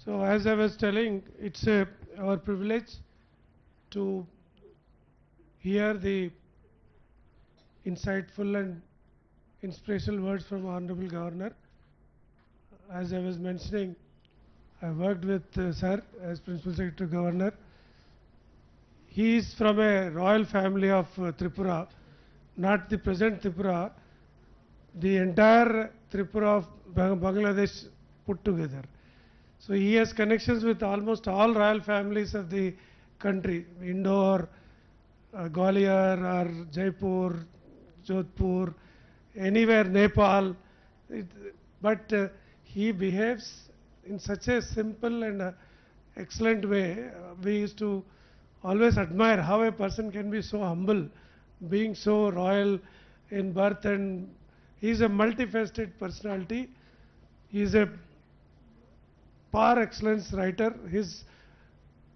So as I was telling, it's our privilege to hear the insightful and inspirational words from Honorable Governor. As I was mentioning, I worked with Sir as Principal Secretary Governor. He is from a royal family of Tripura, not the present Tripura, the entire Tripura of Bangladesh put together. So he has connections with almost all royal families of the country, Indore, Gwalior or Jaipur, Jodhpur, anywhere, Nepal. But he behaves in such a simple and excellent way. We used to always admire how a person can be so humble, being so royal in birth, and he is a multifaceted personality. He is a par excellence writer. His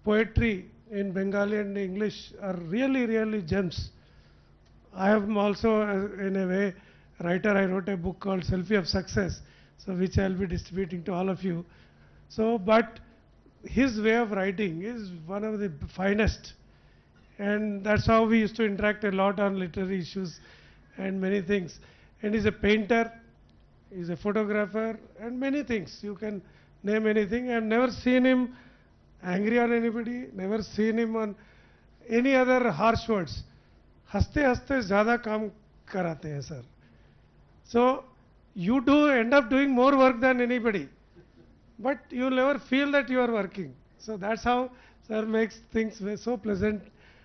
poetry in Bengali and English are really, really gems. I am also, in a way, writer. I wrote a book called Selfie of Success, so which I will be distributing to all of you. So, but his way of writing is one of the finest, and that's how we used to interact a lot on literary issues and many things. And he's a painter, he's a photographer, and many things. You can name anything. I've never seen him angry on anybody, never seen him on any other harsh words. हंसते हंसते ज़्यादा काम कराते हैं sir. So you do end up doing more work than anybody, but you never feel that you are working. So that's how sir makes things so pleasant,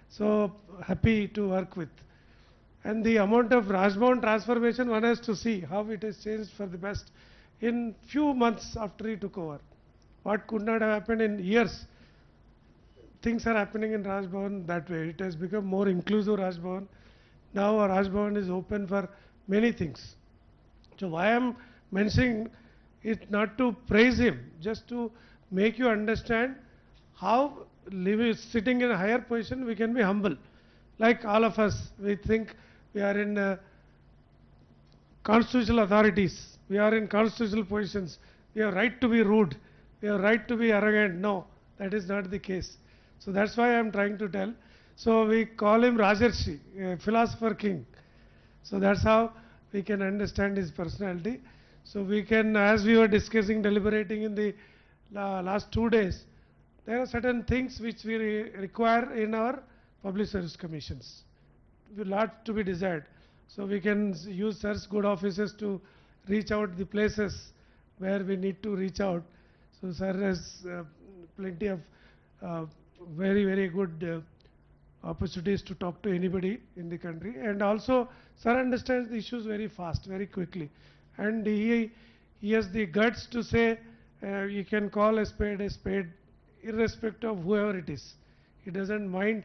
so happy to work with. And the amount of Rajbhavan transformation, one has to see how it has changed for the best in few months after he took over. What could not have happened in years, things are happening in Rajbhavan that way. It has become more inclusive Rajbhavan. Now our Rajbhavan is open for many things. So why I am mentioning it not to praise him, just to make you understand how sitting in a higher position we can be humble. Like all of us, we think we are in constitutional authorities, we are in constitutional positions, we have right to be rude, we have right to be arrogant. No, that is not the case. So that's why I am trying to tell. So we call him Rajarshi, a philosopher king. So that's how we can understand his personality. So we can, as we were discussing, deliberating in the last 2 days, there are certain things which we require in our public service commissions. A lot to be desired. So we can use such good offices to reach out the places where we need to reach out. So sir has plenty of very, very good opportunities to talk to anybody in the country. And also sir understands the issues very fast, very quickly. And he has the guts to say you can call a spade, irrespective of whoever it is. He doesn't mind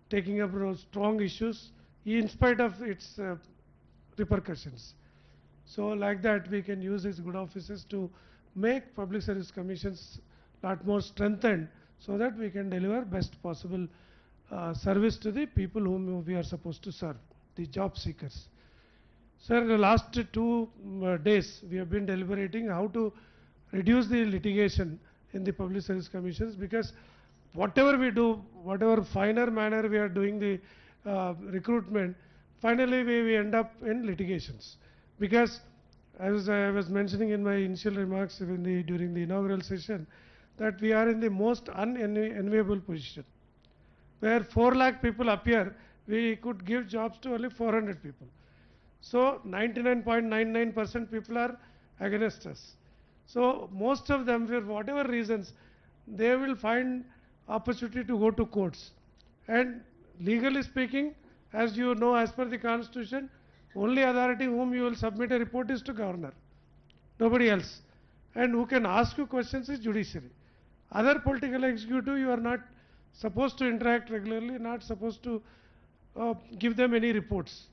taking up strong issues in spite of its repercussions. So like that we can use his good offices to make public service commissions lot more strengthened, so that we can deliver best possible service to the people whom we are supposed to serve, the job seekers. Sir, the last 2 days we have been deliberating how to reduce the litigation in the public service commissions, because whatever we do, whatever finer manner we are doing the recruitment, finally we end up in litigations. Because as I was mentioning in my initial remarks during the inaugural session, that we are in the most unenviable position, where 4 lakh people appear, we could give jobs to only 400 people. So 99.99% people are against us. So most of them, for whatever reasons, they will find opportunity to go to courts. And legally speaking, as you know, as per the constitution, only authority whom you will submit a report is to governor, nobody else. And who can ask you questions is judiciary. Other political executive, you are not supposed to interact regularly, not supposed to give them any reports.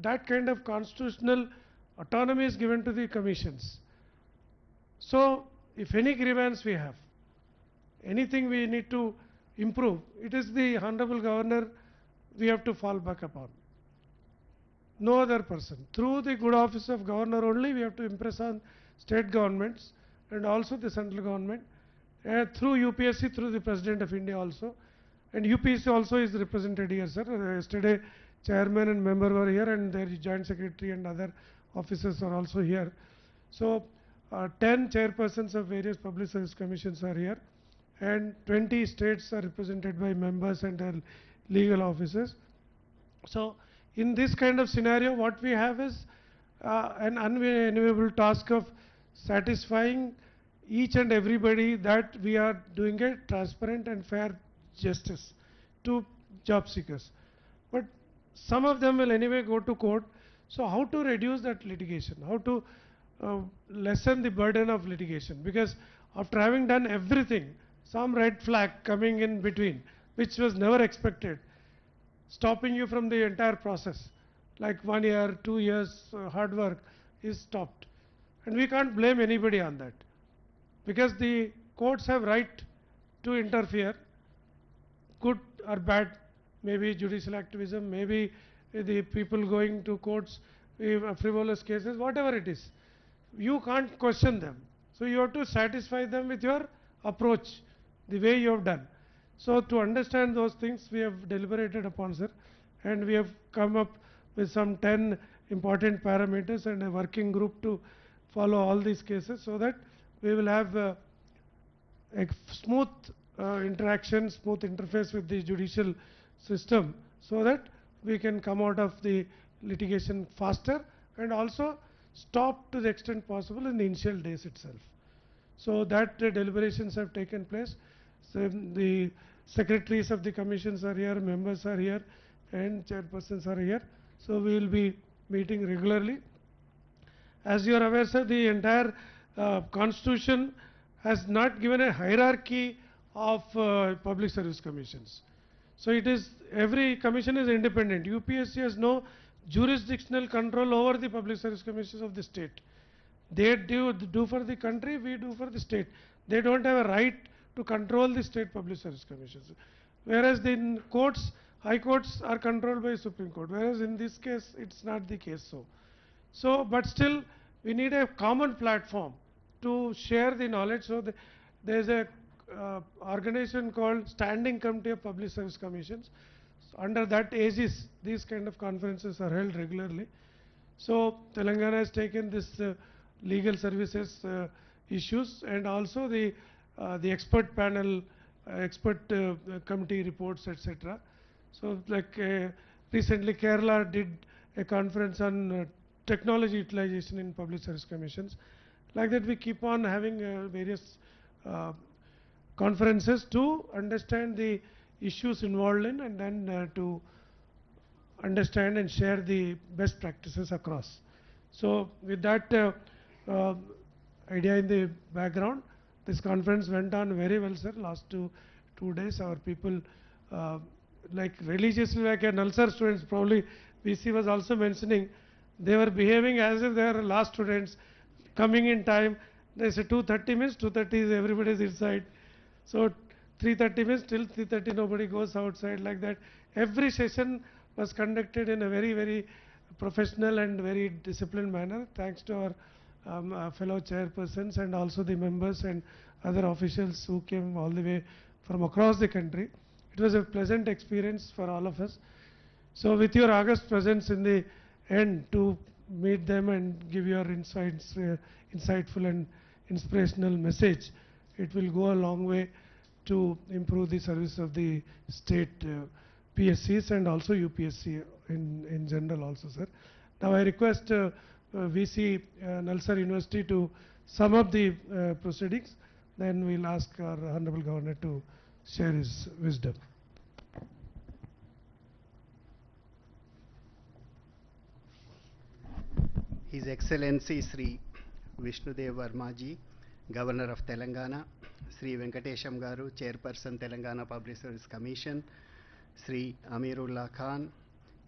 That kind of constitutional autonomy is given to the commissions. So if any grievance we have, anything we need to improve, it is the Honorable Governor we have to fall back upon. No other person. Through the good office of Governor only, we have to impress on state governments and also the central government. through UPSC, through the President of India also. And UPSC also is represented here, sir. Yesterday, chairman and member were here, and their joint secretary and other officers are also here. So, 10 chairpersons of various public service commissions are here, and 20 states are represented by members and their legal officers. So, in this kind of scenario, what we have is an unenviable task of satisfying each and everybody that we are doing a transparent and fair justice to job seekers. But some of them will anyway go to court. So how to reduce that litigation? How to lessen the burden of litigation? Because after having done everything, some red flag coming in between, which was never expected, stopping you from the entire process, like 1 year, 2 years hard work is stopped. And we can't blame anybody on that, because the courts have right to interfere, good or bad, maybe judicial activism, maybe the people going to courts, frivolous cases, whatever it is. You can't question them. So you have to satisfy them with your approach, the way you have done. So to understand those things, we have deliberated upon, sir, and we have come up with some 10 important parameters and a working group to follow all these cases, so that we will have a smooth interaction, smooth interface with the judicial system, so that we can come out of the litigation faster and also stop to the extent possible in the initial days itself. So that deliberations have taken place. So the secretaries of the commissions are here, members are here, and chairpersons are here. So we will be meeting regularly. As you are aware, sir, the entire constitution has not given a hierarchy of public service commissions. So it is, every commission is independent. UPSC has no jurisdictional control over the public service commissions of the state. They do for the country, we do for the state. They don't have a right to control the state public service commissions. Whereas the courts, high courts are controlled by Supreme Court. Whereas in this case, it's not the case so. So, but still, we need a common platform to share the knowledge. So there is a organization called Standing Committee of Public Service Commissions. So under that aegis, these kind of conferences are held regularly. So Telangana has taken this legal services issues, and also the expert panel, expert committee reports, etc. So like recently Kerala did a conference on technology utilization in public service commissions. Like that, we keep on having various conferences to understand the issues involved in, and then to understand and share the best practices across. So with that idea in the background, this conference went on very well, sir. Last two days, our people, like religiously, like a Nalsar students, probably VC was also mentioning, they were behaving as if they are last students, coming in time. They say 2:30 means 2:30 is everybody's inside. So 3:30 means till 3:30 nobody goes outside, like that. Every session was conducted in a very, very professional and very disciplined manner, thanks to our fellow chairpersons and also the members and other officials who came all the way from across the country. It was a pleasant experience for all of us. So with your august presence in the end to meet them and give your insights, insightful and inspirational message, it will go a long way to improve the service of the state PSCs and also UPSC in general also, sir. Now I request VC Nalsar University to sum up the proceedings, then we'll ask our Honorable Governor to share his wisdom. His Excellency Sri Vishnudev Varma ji, Governor of Telangana, Sri Venkatesham Garu, Chairperson Telangana Public Service Commission, Sri Amirullah Khan.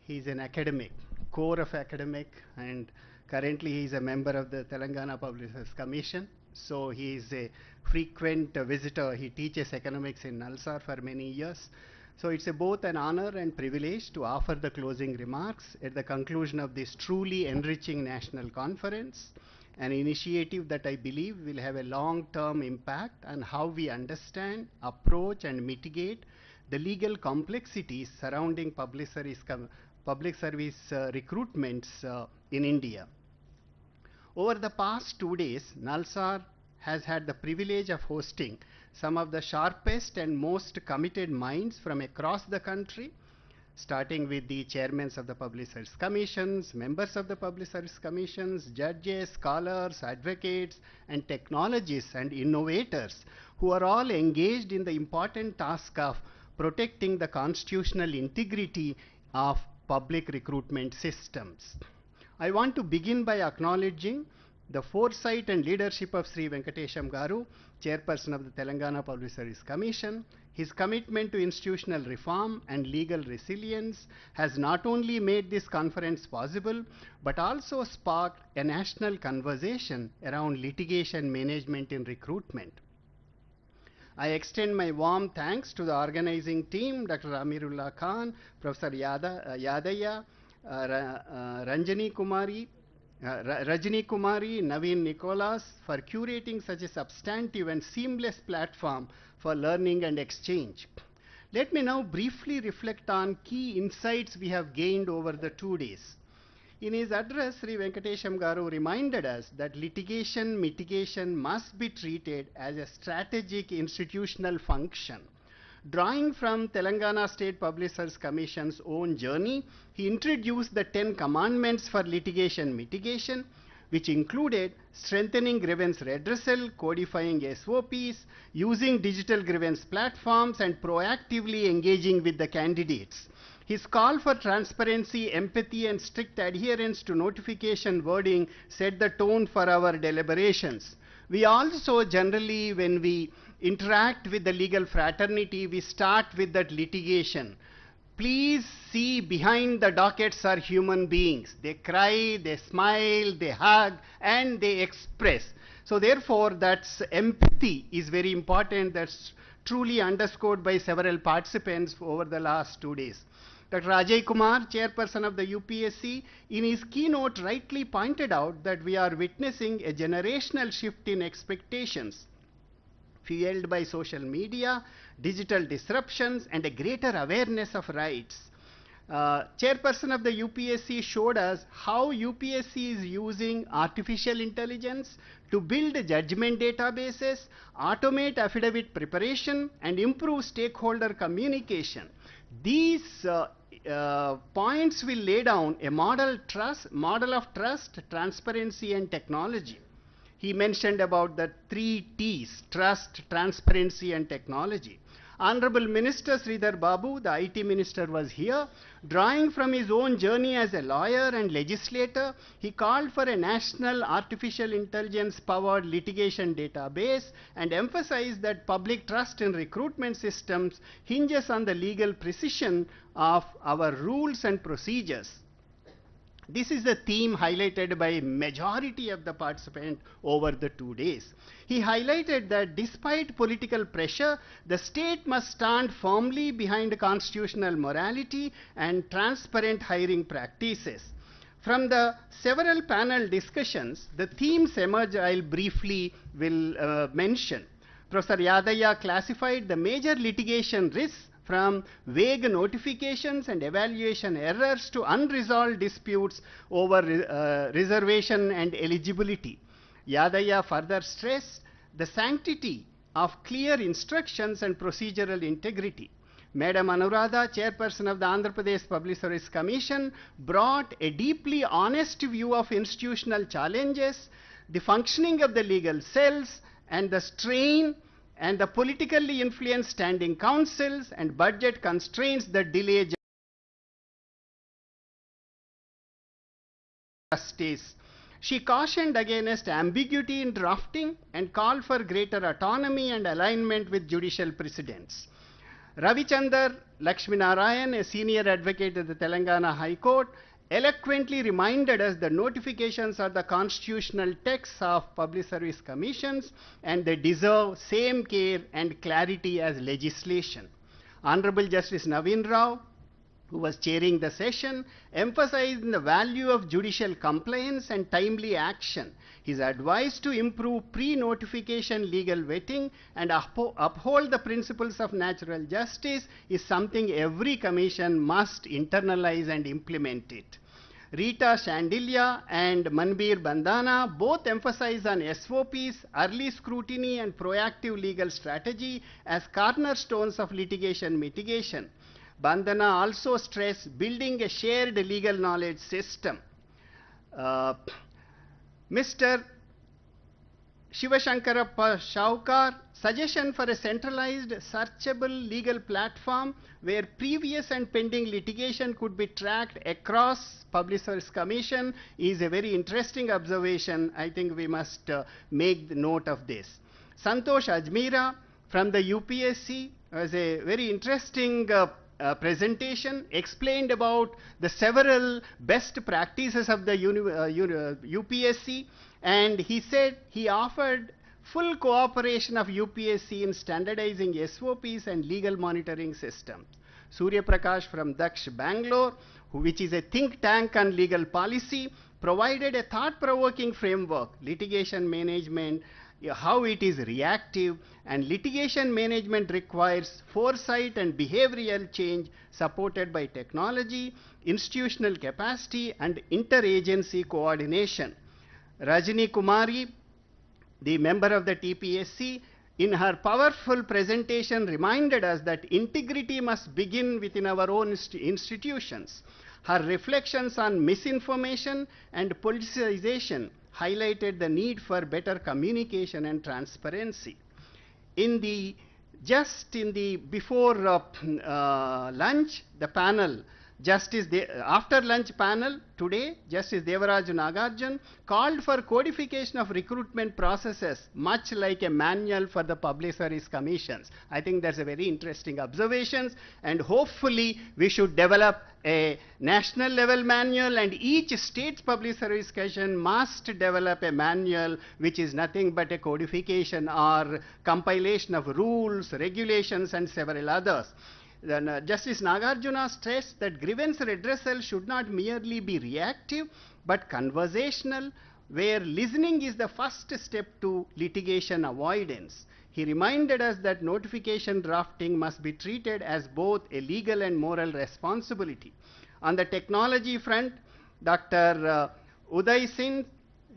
He is an academic, core of academic, and currently he is a member of the Telangana Public Service Commission. So he is a frequent visitor. He teaches economics in Nalsar for many years. So it's both an honor and privilege to offer the closing remarks at the conclusion of this truly enriching national conference. an initiative that I believe will have a long-term impact on how we understand, approach, and mitigate the legal complexities surrounding public service recruitments in India. Over the past 2 days, NALSAR has had the privilege of hosting some of the sharpest and most committed minds from across the country, starting with the chairmen of the Public Service Commissions, members of the Public Service Commissions, judges, scholars, advocates, and technologists and innovators who are all engaged in the important task of protecting the constitutional integrity of public recruitment systems. I want to begin by acknowledging the foresight and leadership of Sri Venkatesham Garu, Chairperson of the Telangana Public Service Commission. His commitment to institutional reform and legal resilience has not only made this conference possible, but also sparked a national conversation around litigation management in recruitment. I extend my warm thanks to the organizing team, Dr. Amirullah Khan, Professor Yadaya, Rajni Kumari, Naveen Nicholas, for curating such a substantive and seamless platform for learning and exchange. Let me now briefly reflect on key insights we have gained over the 2 days. In his address, Sri Venkatesham Garu reminded us that litigation mitigation must be treated as a strategic institutional function. Drawing from Telangana State Public Service Commission's own journey, he introduced the 10 commandments for litigation mitigation, which included strengthening grievance redressal, codifying SOPs, using digital grievance platforms, and proactively engaging with the candidates. His call for transparency, empathy, and strict adherence to notification wording set the tone for our deliberations. We also generally, when we interact with the legal fraternity, we start with that litigation. Please see, behind the dockets are human beings. They cry, they smile, they hug, and they express. So therefore, that's empathy is very important. That's truly underscored by several participants over the last 2 days. Dr. Ajay Kumar, chairperson of the UPSC, in his keynote rightly pointed out that we are witnessing a generational shift in expectations, fueled by social media, digital disruptions, and a greater awareness of rights. Chairperson of the UPSC showed us how UPSC is using artificial intelligence to build judgment databases, automate affidavit preparation, and improve stakeholder communication. These points will lay down a model of trust, transparency, and technology. He mentioned about the 3 T's, trust, transparency, and technology. Honorable Minister Sridhar Babu, the IT Minister, was here. Drawing from his own journey as a lawyer and legislator, he called for a national artificial intelligence-powered litigation database and emphasized that public trust in recruitment systems hinges on the legal precision of our rules and procedures. This is a theme highlighted by majority of the participants over the 2 days. He highlighted that despite political pressure, the state must stand firmly behind constitutional morality and transparent hiring practices. From the several panel discussions, the themes emerge I'll briefly mention. Professor Yadaya classified the major litigation risks from vague notifications and evaluation errors to unresolved disputes over reservation and eligibility. Yadaya further stressed the sanctity of clear instructions and procedural integrity. Madam Anuradha, chairperson of the Andhra Pradesh Public Service Commission, brought a deeply honest view of institutional challenges, the functioning of the legal cells, and the strain and the politically influenced standing councils and budget constraints that delay justice. She cautioned against ambiguity in drafting and called for greater autonomy and alignment with judicial precedents. Ravichandar Lakshminarayan, a senior advocate at the Telangana High Court, eloquently reminded us that notifications are the constitutional texts of public service commissions and they deserve same care and clarity as legislation. Honorable Justice Naveen Rao who was chairing the session, emphasized the value of judicial compliance and timely action. His advice to improve pre-notification legal vetting and uphold the principles of natural justice is something every commission must internalize and implement it. Rita Shandilia and Manbir Bandana both emphasize on SOPs, early scrutiny and proactive legal strategy as cornerstones of litigation mitigation. Bandana also stressed building a shared legal knowledge system. Mr. Shivashankarappa Shaukar suggestion for a centralized searchable legal platform where previous and pending litigation could be tracked across Public Service Commission is a very interesting observation. I think we must make note of this. Santosh Ajmera from the UPSC was a very interesting presentation, explained about the several best practices of the UPSC, and he said he offered full cooperation of UPSC in standardizing SOPs and legal monitoring systems. Surya Prakash from Daksh, Bangalore, which is a think tank on legal policy, provided a thought-provoking framework, litigation management, how it is reactive, and litigation management requires foresight and behavioral change supported by technology, institutional capacity, and interagency coordination. Rajini Kumari, the member of the TPSC, in her powerful presentation reminded us that integrity must begin within our own institutions. Her reflections on misinformation and politicization highlighted the need for better communication and transparency. Before lunch, the panel, after lunch panel today, Justice Devaraj Nagarjun called for codification of recruitment processes, much like a manual for the Public Service Commissions. I think that's a very interesting observation, and hopefully we should develop a national level manual, and each state's Public Service Commission must develop a manual which is nothing but a codification or compilation of rules, regulations, and several others. Then, Justice Nagarjuna stressed that grievance redressal should not merely be reactive but conversational, where listening is the first step to litigation avoidance. He reminded us that notification drafting must be treated as both a legal and moral responsibility. On the technology front, Dr. Uday Singh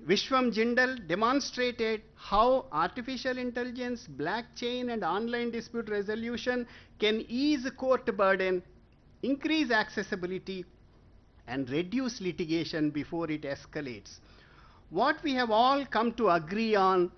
Vishwam Jindal demonstrated how artificial intelligence, blockchain, and online dispute resolution can ease court burden, increase accessibility, and reduce litigation before it escalates. What we have all come to agree on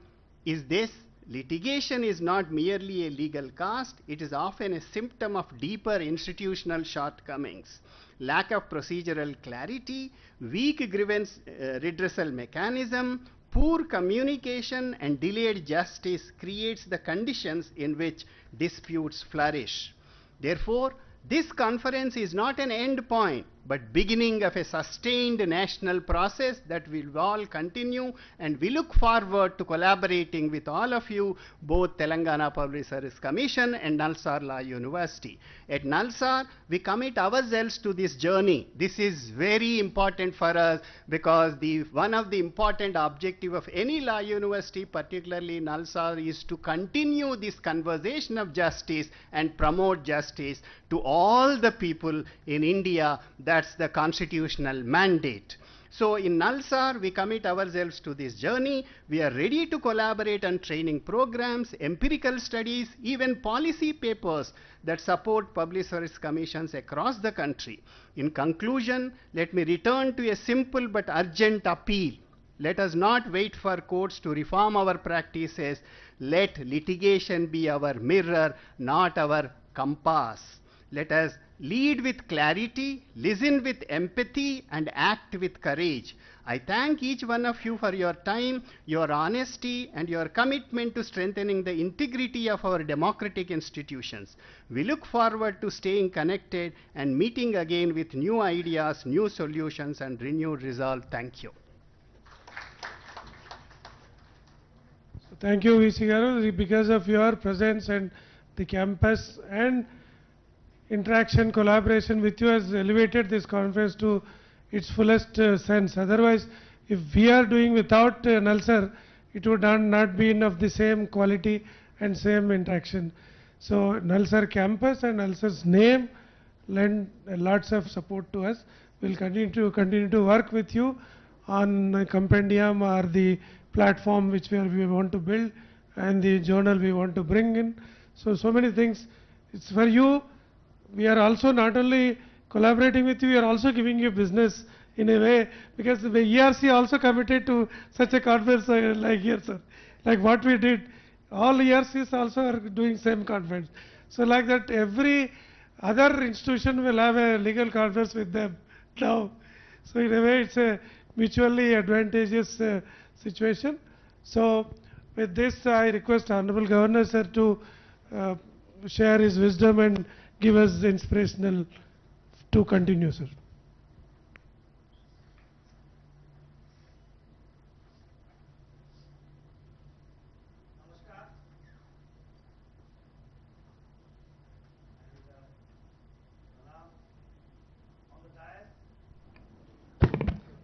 is this: litigation is not merely a legal cost, it is often a symptom of deeper institutional shortcomings. Lack of procedural clarity, weak grievance redressal mechanism, poor communication, and delayed justice creates the conditions in which disputes flourish. Therefore, this conference is not an end point, but beginning of a sustained national process that will all continue, and we look forward to collaborating with all of you, both Telangana Public Service Commission and Nalsar Law University. At Nalsar, we commit ourselves to this journey. This is very important for us because one of the important objectives of any law university, particularly Nalsar, is to continue this conversation of justice and promote justice to all the people in India. That's the constitutional mandate. So in Nalsar, we commit ourselves to this journey. We are ready to collaborate on training programs, empirical studies, even policy papers that support public service commissions across the country. In conclusion, let me return to a simple but urgent appeal. Let us not wait for courts to reform our practices. Let litigation be our mirror, not our compass. Let us lead with clarity, listen with empathy, and act with courage. I thank each one of you for your time, your honesty, and your commitment to strengthening the integrity of our democratic institutions. We look forward to staying connected and meeting again with new ideas, new solutions, and renewed resolve. Thank you. Thank you, VC Garu. Because of your presence and the campus and interaction, collaboration with you has elevated this conference to its fullest sense. Otherwise, if we are doing without Nalsar, it would not be of the same quality and same interaction. So Nalsar campus and Nalsar's name lend lots of support to us. We'll continue to work with you on the compendium or the platform which we want to build and the journal we want to bring in. So many things. It's for you. We are also not only collaborating with you, we are also giving you business in a way, because the ERC also committed to such a conference like here, sir. Like what we did, all ERCs also are doing same conference. So like that, every other institution will have a legal conference with them now. So in a way, it's a mutually advantageous situation. So with this, I request Honorable Governor, sir, to share his wisdom and give us inspirational to continue, sir.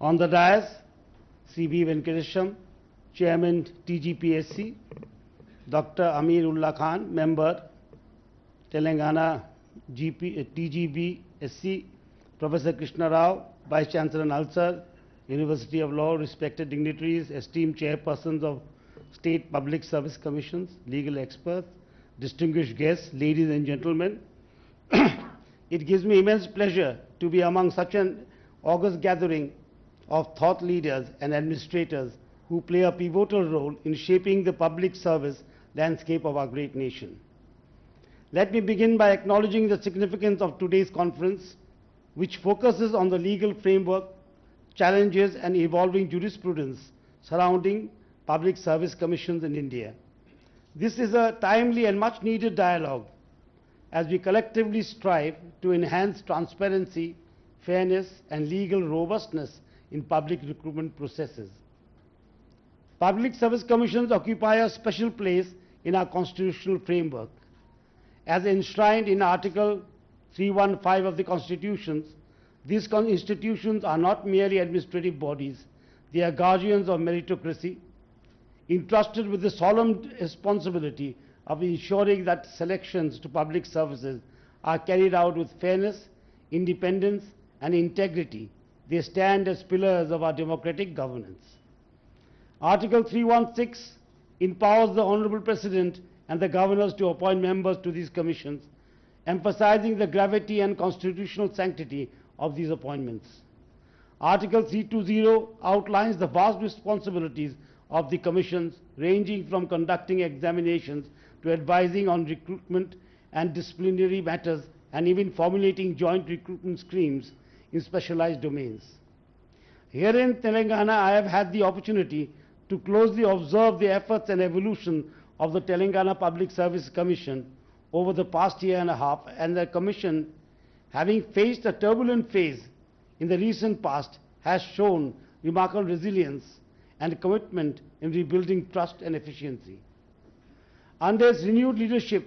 On the dais, C.B. Venkatesham, Chairman TGPSC, Dr. Amirullah Khan, Member, Telangana TGBSC, Professor Krishna Rao, Vice Chancellor Nalsar, University of Law, respected dignitaries, esteemed chairpersons of State Public Service Commissions, legal experts, distinguished guests, ladies and gentlemen. It gives me immense pleasure to be among such an august gathering of thought leaders and administrators who play a pivotal role in shaping the public service landscape of our great nation. Let me begin by acknowledging the significance of today's conference, which focuses on the legal framework, challenges and evolving jurisprudence surrounding public service commissions in India. This is a timely and much needed dialogue as we collectively strive to enhance transparency, fairness and legal robustness in public recruitment processes. Public service commissions occupy a special place in our constitutional framework. As enshrined in Article 315 of the Constitution, these institutions are not merely administrative bodies, they are guardians of meritocracy, entrusted with the solemn responsibility of ensuring that selections to public services are carried out with fairness, independence and integrity. They stand as pillars of our democratic governance. Article 316 empowers the Honorable President and the governors to appoint members to these commissions, emphasizing the gravity and constitutional sanctity of these appointments. Article 320 outlines the vast responsibilities of the commissions, ranging from conducting examinations to advising on recruitment and disciplinary matters, and even formulating joint recruitment schemes in specialized domains. Here in Telangana, I have had the opportunity to closely observe the efforts and evolution of the Telangana Public Service Commission over the past year and a half, and the Commission, having faced a turbulent phase in the recent past, has shown remarkable resilience and commitment in rebuilding trust and efficiency. Under its renewed leadership,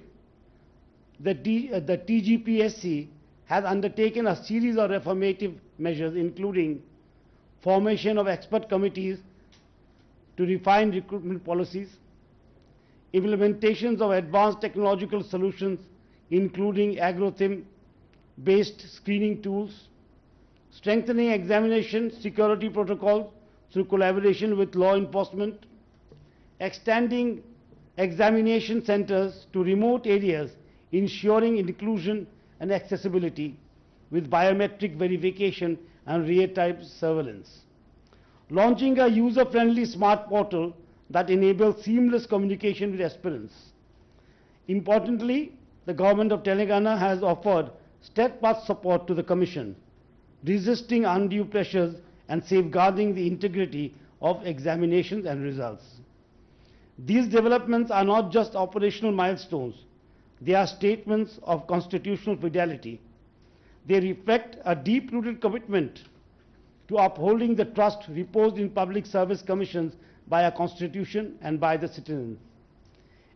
the TGPSC has undertaken a series of reformative measures, including formation of expert committees to refine recruitment policies, implementations of advanced technological solutions, including algorithm-based screening tools, strengthening examination security protocols through collaboration with law enforcement, extending examination centers to remote areas, ensuring inclusion and accessibility with biometric verification and real-time surveillance. Launching a user-friendly smart portal that enables seamless communication with aspirants. Importantly, the Government of Telangana has offered steadfast support to the Commission, resisting undue pressures and safeguarding the integrity of examinations and results. These developments are not just operational milestones, they are statements of constitutional fidelity. They reflect a deep-rooted commitment to upholding the trust reposed in public service commissions by our Constitution and by the citizens.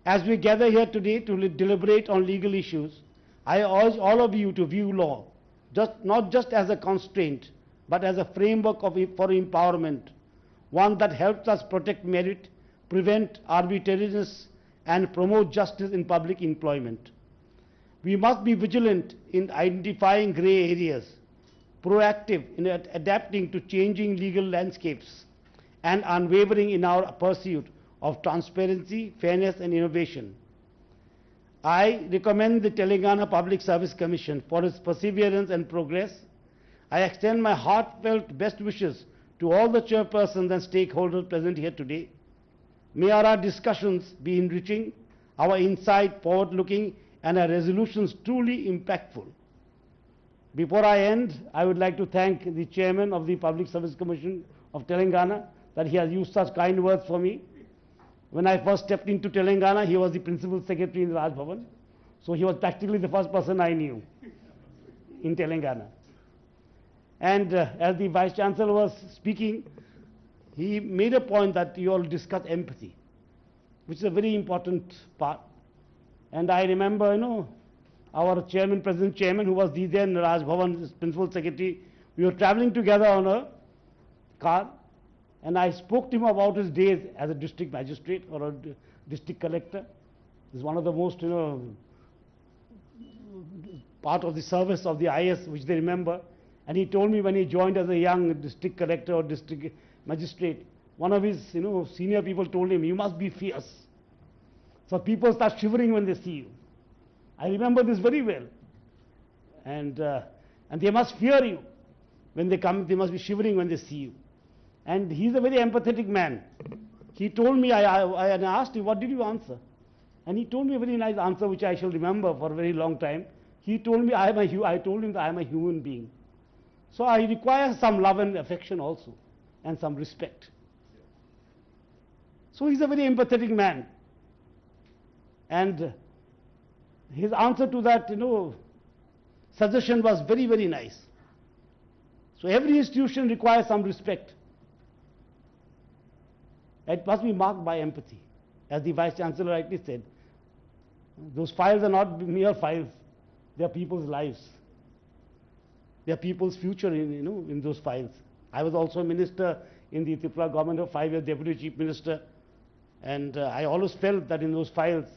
As we gather here today to deliberate on legal issues, I urge all of you to view law not just as a constraint, but as a framework for empowerment, one that helps us protect merit, prevent arbitrariness, and promote justice in public employment. We must be vigilant in identifying grey areas, proactive in adapting to changing legal landscapes, and unwavering in our pursuit of transparency, fairness, and innovation. I recommend the Telangana Public Service Commission for its perseverance and progress. I extend my heartfelt best wishes to all the chairpersons and stakeholders present here today. May our discussions be enriching, our insight forward-looking, and our resolutions truly impactful. Before I end, I would like to thank the Chairman of the Public Service Commission of Telangana that he has used such kind words for me. When I first stepped into Telangana, he was the Principal Secretary in the Raj Bhavan. So he was practically the first person I knew in Telangana. And as the Vice Chancellor was speaking, he made a point that you all discuss empathy, which is a very important part. And I remember, our chairman, present chairman, who was the then Raj Bhavan Principal Secretary, we were traveling together on a car. And I spoke to him about his days as a district magistrate or a district collector. This is one of the most, part of the service of the IS which they remember. And he told me when he joined as a young district collector or district magistrate, one of his, senior people told him, you must be fierce. So people start shivering when they see you. I remember this very well. And they must fear you. When they come, they must be shivering when they see you. And he's a very empathetic man. He told me, I asked him, what did you answer? And he told me a very nice answer, which I shall remember for a very long time. He told me, I told him that I am a human being. So I require some love and affection also, and some respect. So he's a very empathetic man. And his answer to that, suggestion was very, very nice. So every institution requires some respect. It must be marked by empathy. As the Vice Chancellor rightly said, those files are not mere files. They are people's lives. They are people's future in those files. I was also a minister in the Tripura government of 5 years, Deputy Chief Minister. And I always felt that in those files,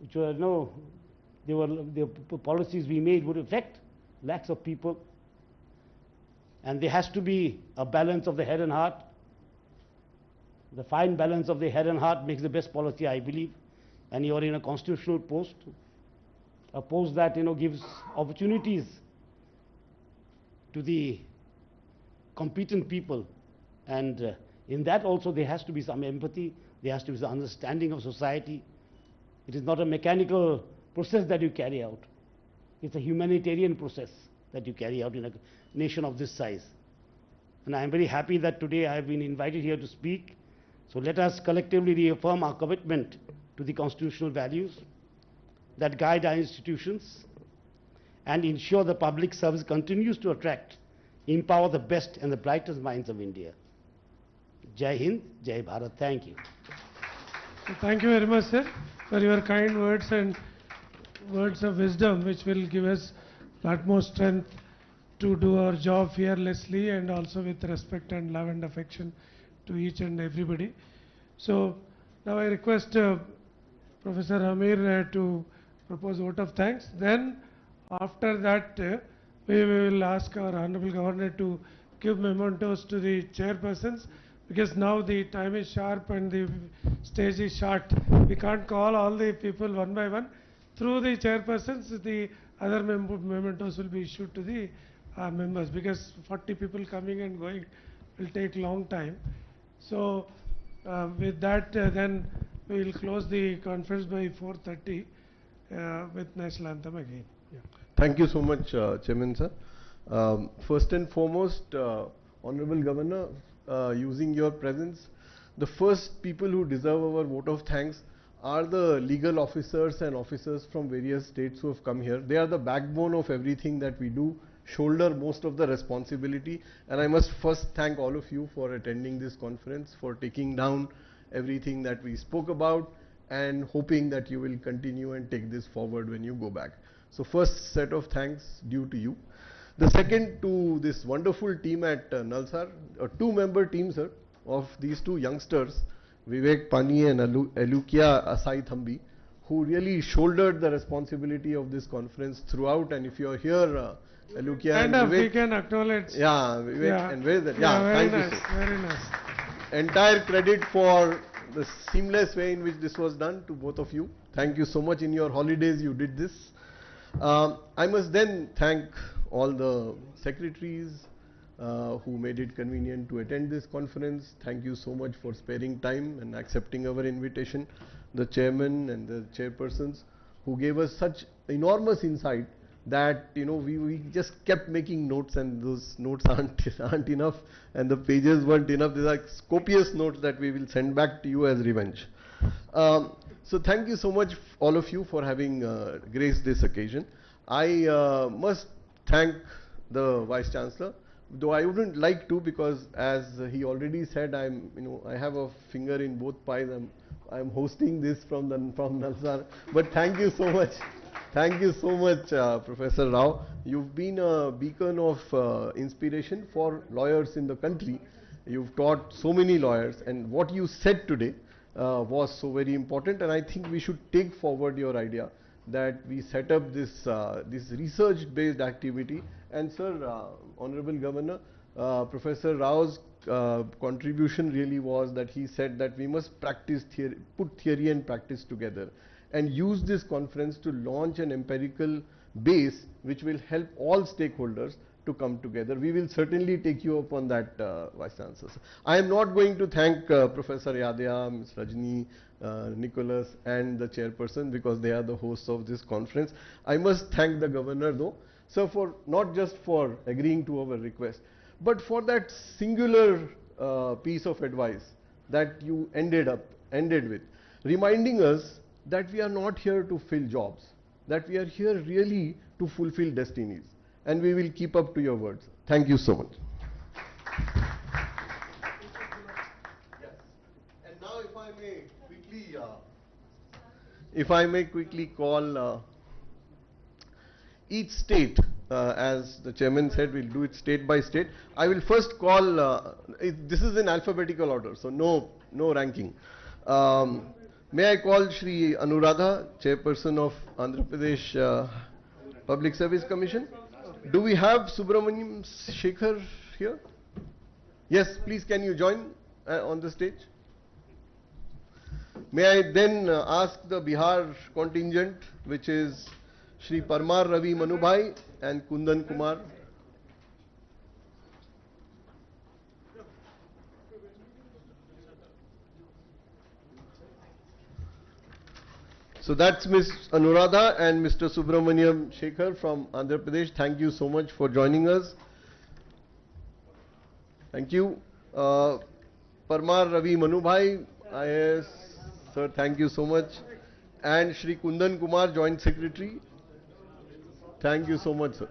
which were, the policies we made would affect lakhs of people. And there has to be a balance of the head and heart. The fine balance of the head and heart makes the best policy, I believe. And you are in a constitutional post, a post that gives opportunities to the competent people. And in that also there has to be some empathy, there has to be some understanding of society. It is not a mechanical process that you carry out. It's a humanitarian process that you carry out in a nation of this size. And I am very happy that today I have been invited here to speak. So let us collectively reaffirm our commitment to the constitutional values that guide our institutions and ensure the public service continues to attract, empower the best and the brightest minds of India. Jai Hind, Jai Bharat. Thank you. Thank you very much, sir, for your kind words and words of wisdom, which will give us a lot more strength to do our job fearlessly and also with respect and love and affection to each and everybody. So now I request Professor Amir to propose vote of thanks. Then after that we will ask our Honorable Governor to give mementos to the chairpersons, because now the time is sharp and the stage is short. We can't call all the people one by one. Through the chairpersons, the other mementos will be issued to the members, because 40 people coming and going will take long time. So with that, then we will close the conference by 4:30 with national anthem again. Yeah. Thank you so much, Chairman sir. First and foremost, Honorable Governor, using your presence, the first people who deserve our vote of thanks are the legal officers and officers from various states who have come here. They are the backbone of everything that we do, shoulder most of the responsibility, and I must first thank all of you for attending this conference, for taking down everything that we spoke about, and hoping that you will continue and take this forward when you go back. So first set of thanks due to you. The second to this wonderful team at Nalsar, a two-member team, sir, of these two youngsters, Vivek Pani and Alukia Asai Thambi, who really shouldered the responsibility of this conference throughout. And if you are here, Alukia and Vivek, Vivek, we can acknowledge. yeah, Vivek, Yeah. and where is that? Yeah, very thank nice, you, sir. very nice. Entire credit for the seamless way in which this was done to both of you. Thank you so much. In your holidays you did this. I must then thank all the secretaries who made it convenient to attend this conference. Thank you so much for sparing time and accepting our invitation. The chairman and the chairpersons who gave us such enormous insight that we just kept making notes, and those notes aren't enough, and the pages weren't enough. These are copious notes that we will send back to you as revenge. So thank you so much all of you for having graced this occasion. I must thank the Vice Chancellor, though I wouldn't like to, because as he already said, I have a finger in both pies. I'm hosting this from Nalsar. But thank you so much. Thank you so much, Professor Rao. You've been a beacon of inspiration for lawyers in the country. You've taught so many lawyers, and what you said today was so very important, and I think we should take forward your idea that we set up this research-based activity. And sir, Honorable Governor, Professor Rao's contribution really was that he said that we must practice theory, put theory and practice together, and use this conference to launch an empirical base which will help all stakeholders to come together. We will certainly take you up on that, Vice Chancellor. I am not going to thank Professor Yadya, Ms. Rajni, Nicholas and the chairperson, because they are the hosts of this conference. I must thank the Governor though, sir, for not just for agreeing to our request, but for that singular piece of advice that you ended with, reminding us that we are not here to fill jobs, that we are here really to fulfill destinies, and we will keep up to your words. Thank you so much. Yes. And now if I may quickly call each state, as the chairman said, we'll do it state by state. I will first call, this is in alphabetical order, so no ranking. May I call Shri Anuradha, chairperson of Andhra Pradesh Public Service Commission? Do we have Subramaniam Shekhar here? Yes, please, can you join on the stage? May I then ask the Bihar contingent, which is Shri Parmar Ravi Manubhai and Kundan Kumar. So that's Ms. Anuradha and Mr. Subramaniam Shekhar from Andhra Pradesh. Thank you so much for joining us. Thank you. Parmar Ravi Manubhai, IAS, sir, thank you so much. And Shri Kundan Kumar, Joint Secretary. Thank you so much, sir.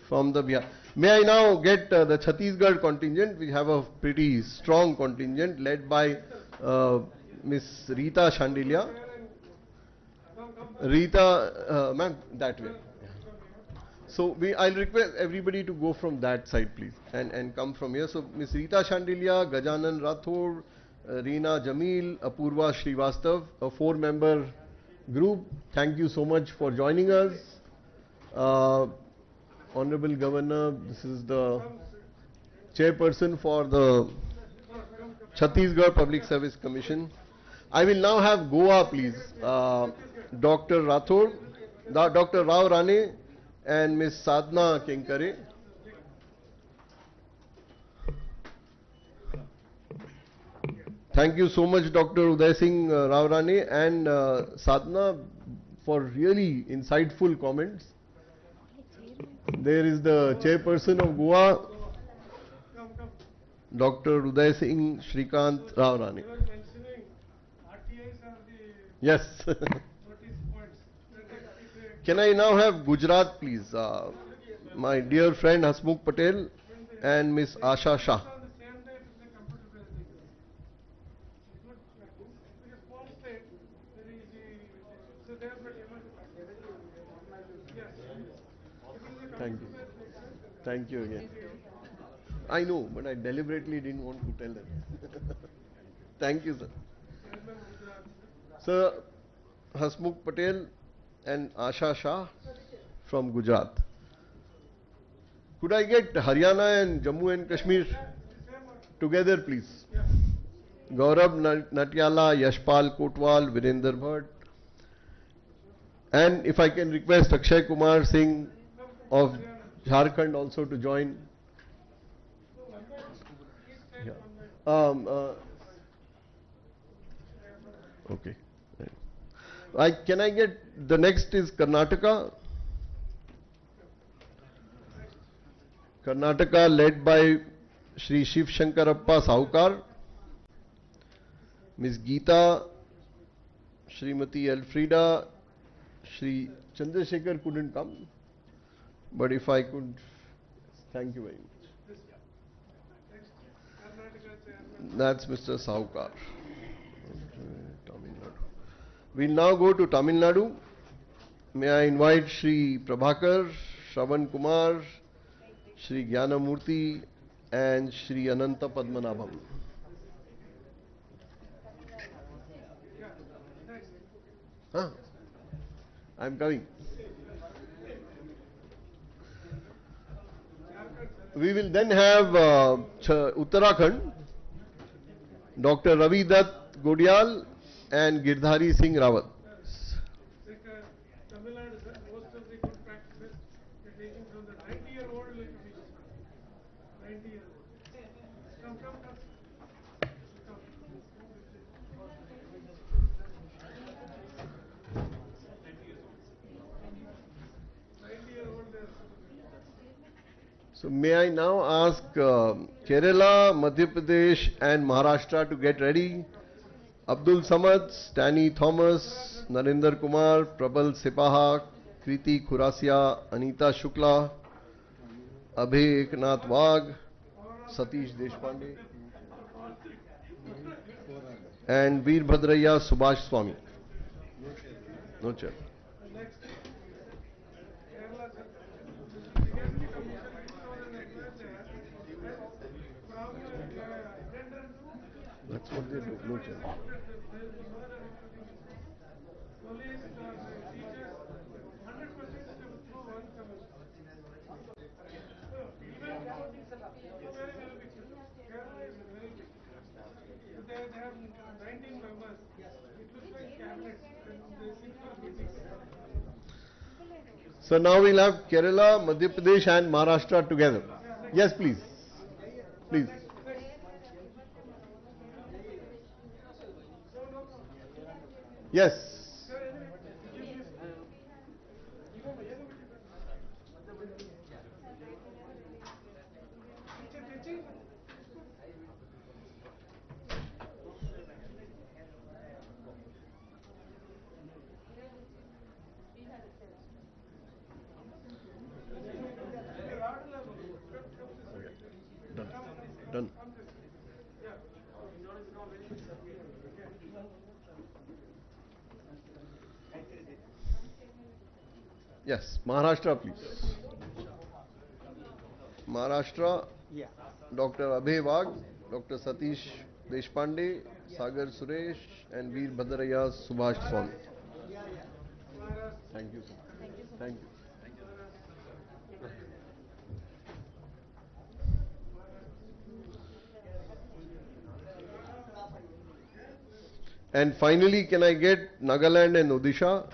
From the Bihar. May I now get the Chhattisgarh contingent? We have a pretty strong contingent led by Miss Rita Shandilia. Rita, ma'am, that way. So I'll request everybody to go from that side, please, and come from here. So Miss Rita Shandilia, Gajanan Rathod, Reena Jamil, Apurva Srivastav, a 4-member group. Thank you so much for joining us. Honorable Governor, this is the chairperson for the Chhattisgarh Public Service Commission. I will now have Goa, please. Dr. Rathod, Dr. Rao Rane and Ms. Sadhna Kenkare. Thank you so much, Dr. Uday Singh Rao Rane and Sadhna, for really insightful comments. There is the chairperson of Goa, Dr. Uday Singh Shrikant Rao Rane. Yes. Can I now have Gujarat, please? My dear friend Hasmukh Patel and Miss Asha Shah. Thank you. Thank you again. I know, but I deliberately didn't want to tell them. Thank you, sir. Sir, Hasmukh Patel and Asha Shah from Gujarat. Could I get Haryana and Jammu and Kashmir together, please? Gaurav Natyala, Yashpal Kotwal, Virender Bhatt. And if I can request Akshay Kumar Singh of Jharkhand also to join. Yeah. Okay. Can I get the next is Karnataka? Karnataka led by Shri Shiv Shankarappa Saukar, Ms. Geeta, Srimati Elfrida, Shri Chandrasekhar couldn't come, but if I could, thank you very much. That's Mr. Saukar. Tamil Nadu. We'll now go to Tamil Nadu. May I invite Shri Prabhakar, Shravan Kumar, Shri Jnanamurthy and Shri Ananta Padmanabham. Huh? I'm coming. We will then have Uttarakhand, Dr. Ravi Dutt Godial and Girdhari Singh Rawat. Tamil Nadu, most of the good practices are taken from the 90-year-old commission. 90-year-old. Come. So may I now ask Kerala, Madhya Pradesh and Maharashtra to get ready. Abdul Samad, Stanley Thomas, Narendra Kumar, Prabal Sipaha, Kriti Khurasia, Anita Shukla, Abhay Eknath Wagh, Satish Deshpande and Veer Bhadraya Subhash Swami. No chair. That's what they do. No chair. They have 19 members. It looks like cabinet and they sit for meetings. So now we'll have Kerala, Madhya Pradesh and Maharashtra together. Yes, please. Please. Yes. Done. Yes, Maharashtra, please. Maharashtra, Dr. Abhay Wagh, Dr. Satish Deshpande, Sagar Suresh, and Veer Bhadraya Subhash Swami. Thank you, sir. Thank you. And finally, can I get Nagaland and Odisha?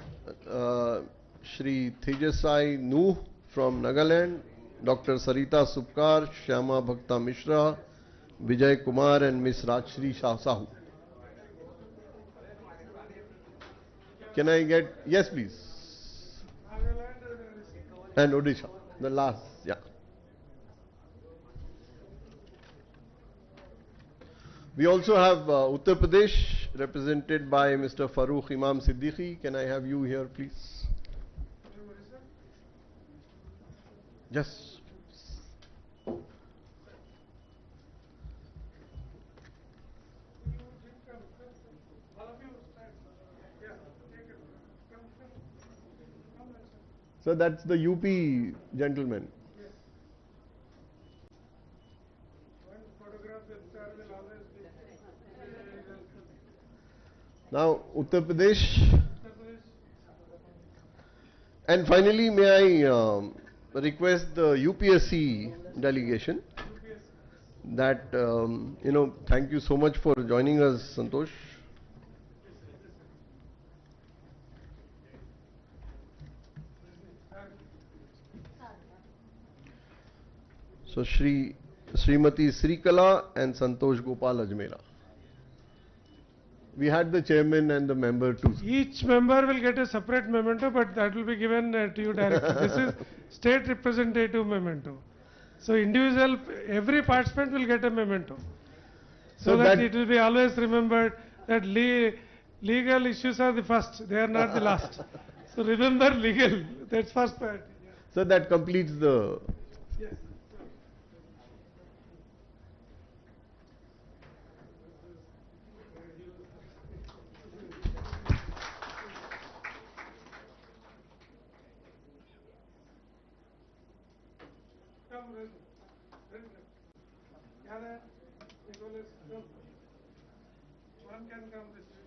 Shri Tejasai Nuh from Nagaland, Dr. Sarita Subkar, Shyama Bhakta Mishra, Vijay Kumar and Miss Rajshri Shah Sahu. Can I get, yes please. And Odisha, the last, yeah. We also have Uttar Pradesh represented by Mr. Farooq Imam Siddiqui. Can I have you here, please? Yes. So that's the UP gentleman. One photograph with sir will always be. Now Uttar Pradesh. Uttar Pradesh. And finally, may I request the UPSC delegation that, thank you so much for joining us, Santosh. So Srimati Srikala and Santosh Gopal Ajmera. We had the chairman and the member too. Each member will get a separate memento, but that will be given to you directly. This is state representative memento. So individual, every participant will get a memento. So that it will be always remembered that legal issues are the first, they are not the last. So remember legal, that's first part. So that completes the... Yes. Come, gather. Nicholas, come. One can come this way.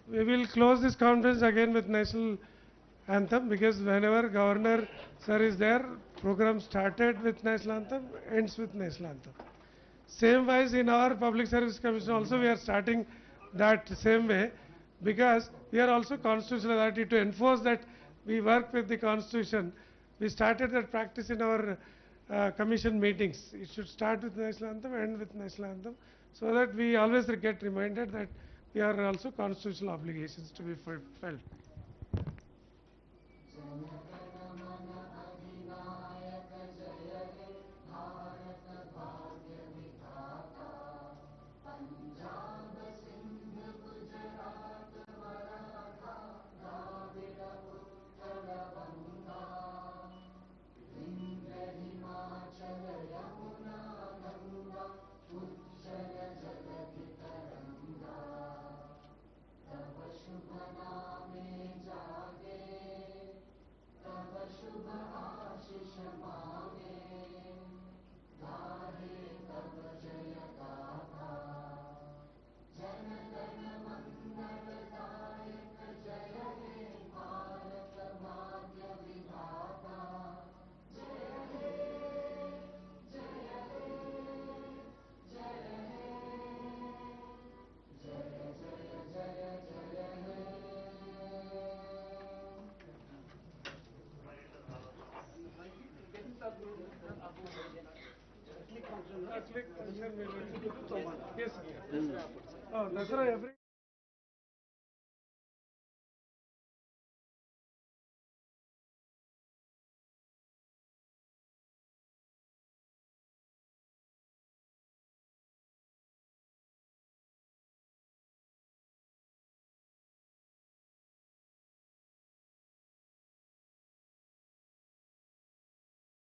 We will close this conference again with national anthem, because whenever Governor sir is there, program started with national anthem, ends with national anthem. Same wise in our Public Service Commission also we are starting that same way, because we are also constitutional authority to enforce that we work with the constitution. We started that practice in our commission meetings. It should start with national anthem, end with national anthem, so that we always get reminded that we are also constitutional obligations to be fulfilled. Yes, sir. Oh, that's right.